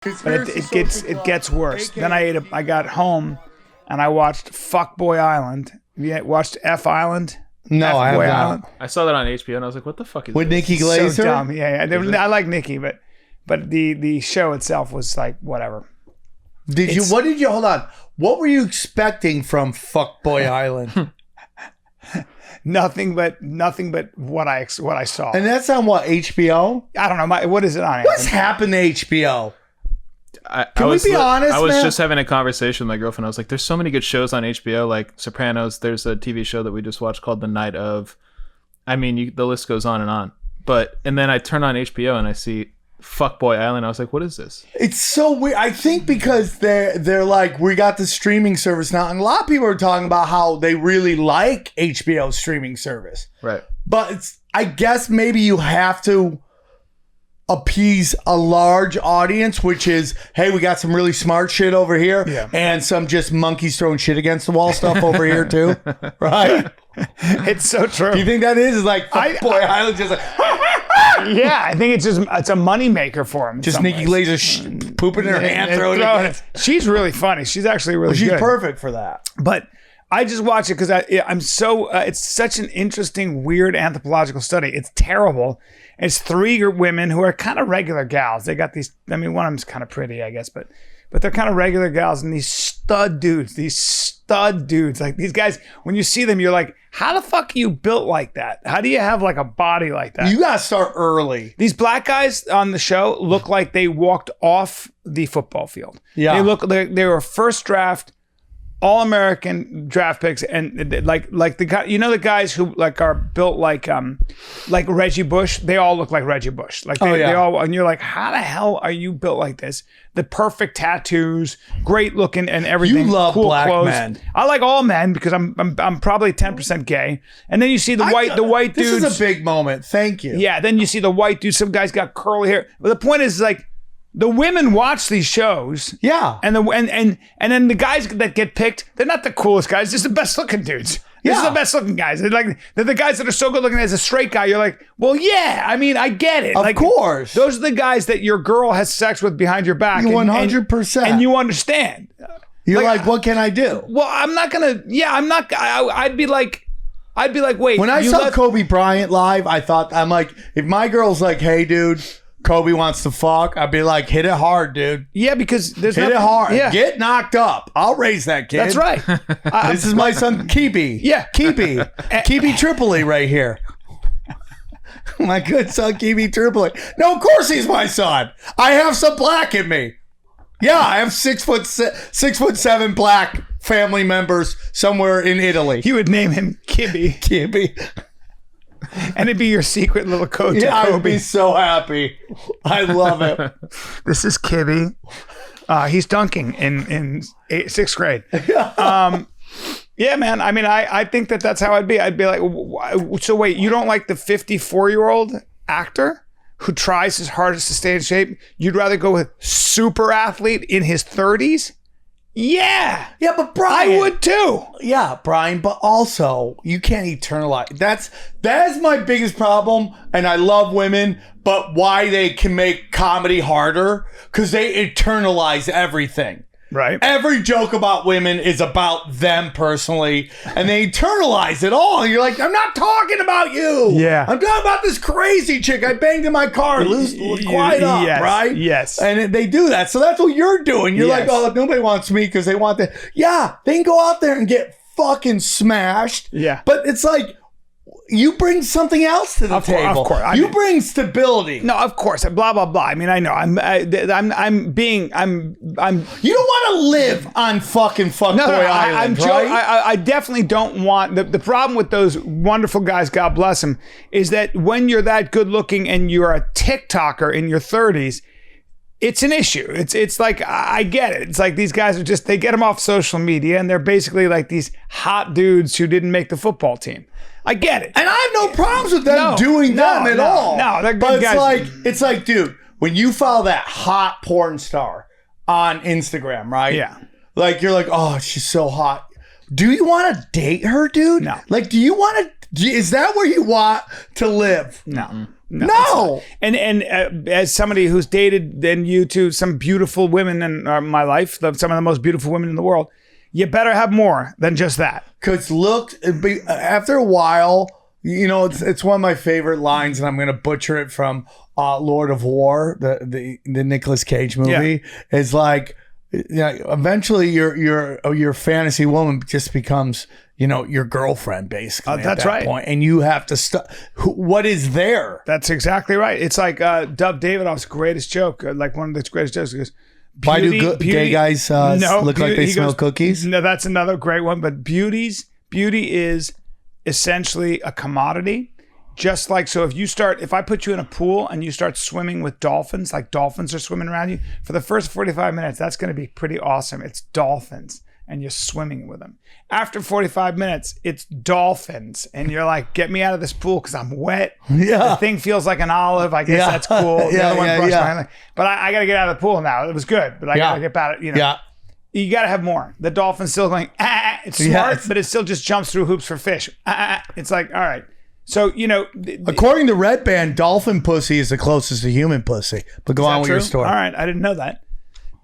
But it gets worse. Then I got home and I watched Fuckboy Island. You watched F Island? No, I have Island? not. I saw that on HBO and I was like, what the fuck is With this? Nikki Glaser? So dumb. Yeah. I like Nikki, but the show itself was like whatever. Hold on. What were you expecting from Fuckboy Island? Nothing but what I saw. And that's on what, HBO? I don't know. What is it on? What's happened to HBO? Can we be honest, I was man? just having a conversation with my girlfriend. I was like, there's so many good shows on HBO, like Sopranos. There's a TV show that we just watched called The Night of. I mean, the list goes on. And then I turn on HBO and I see Fuckboy Island. I was like, what is this? It's so weird. I think because they're like, we got the streaming service now. And a lot of people are talking about how they really like HBO's streaming service. Right. But I guess maybe you have to appease a large audience, which is, hey, we got some really smart shit over here, and some just monkeys throwing shit against the wall stuff over here too, right? It's so true. Do you think that is like Fuckboy Island just like? Yeah, I think it's a moneymaker for him. Just Nikki Glaser pooping in her hand, throwing it. She's really funny. She's actually really good. She's perfect for that. But I just watch it because I'm so. It's such an interesting, weird anthropological study. It's terrible. It's 3 women who are kind of regular gals. They got these. I mean, one of them's kind of pretty, I guess, but they're kind of regular gals, and these stud dudes. Like these guys, when you see them, you're like, how the fuck are you built like that? How do you have like a body like that? You gotta start early. These black guys on the show look like they walked off the football field. Yeah, they were first draft, All-American draft picks, and like the guy, the guys who like are built like Reggie Bush. They all look like Reggie Bush. Like they all, and you're like, how the hell are you built like this? The perfect tattoos, great looking, and everything. You love cool black clothes. men. I like all men because I'm probably 10% gay. And then you see the white dudes. This is a big moment. Thank you. Yeah. Then you see the white dude. Some guy's got curly hair. But the point is like, the women watch these shows. Yeah. And then the guys that get picked, they're not the coolest guys, just the best looking dudes. These are the best looking guys. They're the guys that are so good looking as a straight guy. You're like, well, yeah, I mean, I get it. Of course. Those are the guys that your girl has sex with behind your back. 100%. And you understand. You're like, what can I do? Well, I'd be like, wait. When I saw Kobe Bryant live, I'm like, if my girl's like, hey, dude, Kobe wants to fuck, I'd be like, hit it hard, dude. Yeah, because there's hit it hard. Yeah. Get knocked up. I'll raise that kid. That's right. This is my son, Kibi. Yeah. Kibi. Kibi Tripoli right here. My good son, Kibi Tripoli. No, of course he's my son. I have some black in me. Yeah, I have 6'7" black family members somewhere in Italy. You would name him Kibby. Kibby. And it'd be your secret little code to Kobe. I'd be so happy. I love it. This is Kibby. He's dunking in 6th grade. Yeah, man. I mean, I think that's how I'd be. I'd be like, so wait, you don't like the 54-year-old actor who tries his hardest to stay in shape? You'd rather go with super athlete in his 30s? Yeah. Yeah, but Bryan. I would too. Yeah, Bryan, but also you can't eternalize. That is my biggest problem, and I love women, but why they can make comedy harder? Because they eternalize everything. Right. Every joke about women is about them personally, and they internalize it all. And you're like, I'm not talking about you. Yeah. I'm talking about this crazy chick I banged in my car. Quiet up, yes, right? Yes. And they do that. So that's what you're doing. You're like, oh, nobody wants me because they want that. Yeah, they can go out there and get fucking smashed. Yeah. But it's like, you bring something else to the table. Of course. You bring stability. No, of course. Blah blah blah. I mean, I know. I'm. You don't want to live on fucking Fuckboy Island, right? I definitely don't want. The problem with those wonderful guys, God bless them, is that when you're that good looking and you're a TikToker in your 30s, it's an issue. It's like, I get it. It's like these guys are they get them off social media and they're basically like these hot dudes who didn't make the football team. I get it. And I have no problems with them doing them at all. No, they're good but guys. It's like, dude, when you follow that hot porn star on Instagram, right? Yeah. Like, you're like, oh, she's so hot. Do you want to date her, dude? No. Like, do you want to, is that where you want to live? No. No. And as somebody who's dated and you to some beautiful women in my life, some of the most beautiful women in the world, you better have more than just that. Because after a while, you know, it's one of my favorite lines, and I'm going to butcher it from Lord of War, the Nicolas Cage movie. Is like, eventually your fantasy woman just becomes, you know, your girlfriend, basically. That's right. Point. And you have to what is there? That's exactly right. It's like Dov Davidoff's greatest joke, like one of the greatest jokes. He goes, Why do gay guys look like they smell cookies? No, that's another great one. But beauty is essentially a commodity. Just like, so if I put you in a pool and you start swimming with dolphins, like dolphins are swimming around you, for the first 45 minutes, that's going to be pretty awesome. It's dolphins and you're swimming with them. After 45 minutes, it's dolphins and you're like, get me out of this pool because I'm wet. Yeah. The thing feels like an olive. I guess that's cool. The other one brushed my hand. But I got to get out of the pool now. It was good, but I got to get back, you know. Yeah. You got to have more. The dolphin's still going, It's smart, but it still just jumps through hoops for fish. It's like, all right. So, you know. According to Red Band, dolphin pussy is the closest to human pussy. But go on with your story. All right. I didn't know that.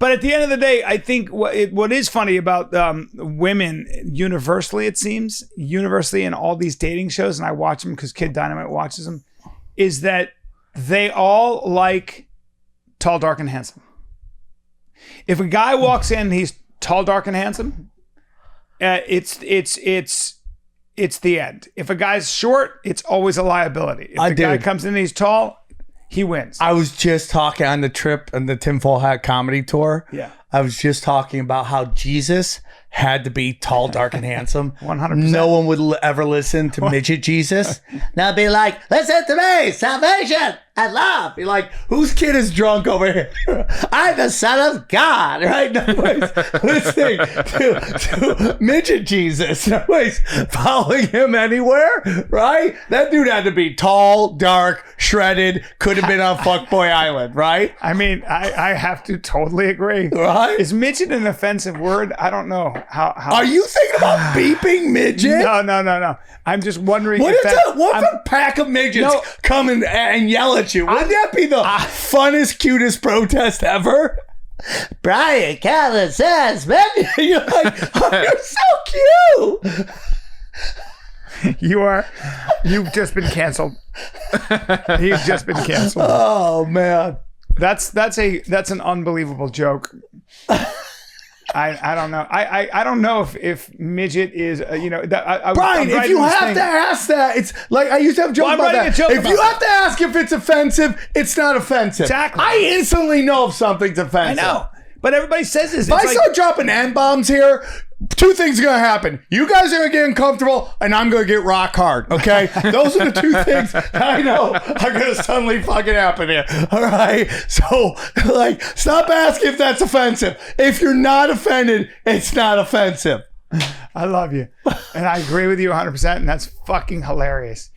But at the end of the day, I think what is funny about women universally, it seems, universally in all these dating shows, and I watch them because Kid Dynamite watches them, is that they all like tall, dark, and handsome. If a guy walks in, he's tall, dark, and handsome, it's the end. If a guy's short, it's always a liability. If the guy comes in and he's tall, he wins. I was just talking on the trip on the Tinfoil Hat comedy tour. Yeah. I was just talking about how Jesus had to be tall, dark, and handsome. 100%. No one would ever listen to midget Jesus. Now be like, listen to me, salvation and love. Be like, whose kid is drunk over here? I'm the son of God, right? Nobody's listening to midget Jesus. Nobody's following him anywhere, right? That dude had to be tall, dark, shredded, could have been on Fuckboy Island, right? I mean, I have to totally agree. Right? Is midget an offensive word? I don't know. How Are you thinking about beeping midget? No. I'm just wondering What if a pack of midgets come and yell at you? Wouldn't that be the funnest, cutest protest ever? Bryan, Callen says, man, you're like, oh, you're so cute. You've just been canceled. He's just been canceled. Oh man. That's an unbelievable joke. I don't know. I don't know if midget is Bryan, if you have to ask that, it's like I used to have jokes about that. If you have to ask if it's offensive, it's not offensive. Exactly. I instantly know if something's offensive. I know. But everybody says this. If I start dropping N-bombs here, two things are going to happen. You guys are going to get uncomfortable, and I'm going to get rock hard, okay? Those are the two things I know are going to suddenly fucking happen here, all right? So, like, stop asking if that's offensive. If you're not offended, it's not offensive. I love you. And I agree with you 100%, and that's fucking hilarious.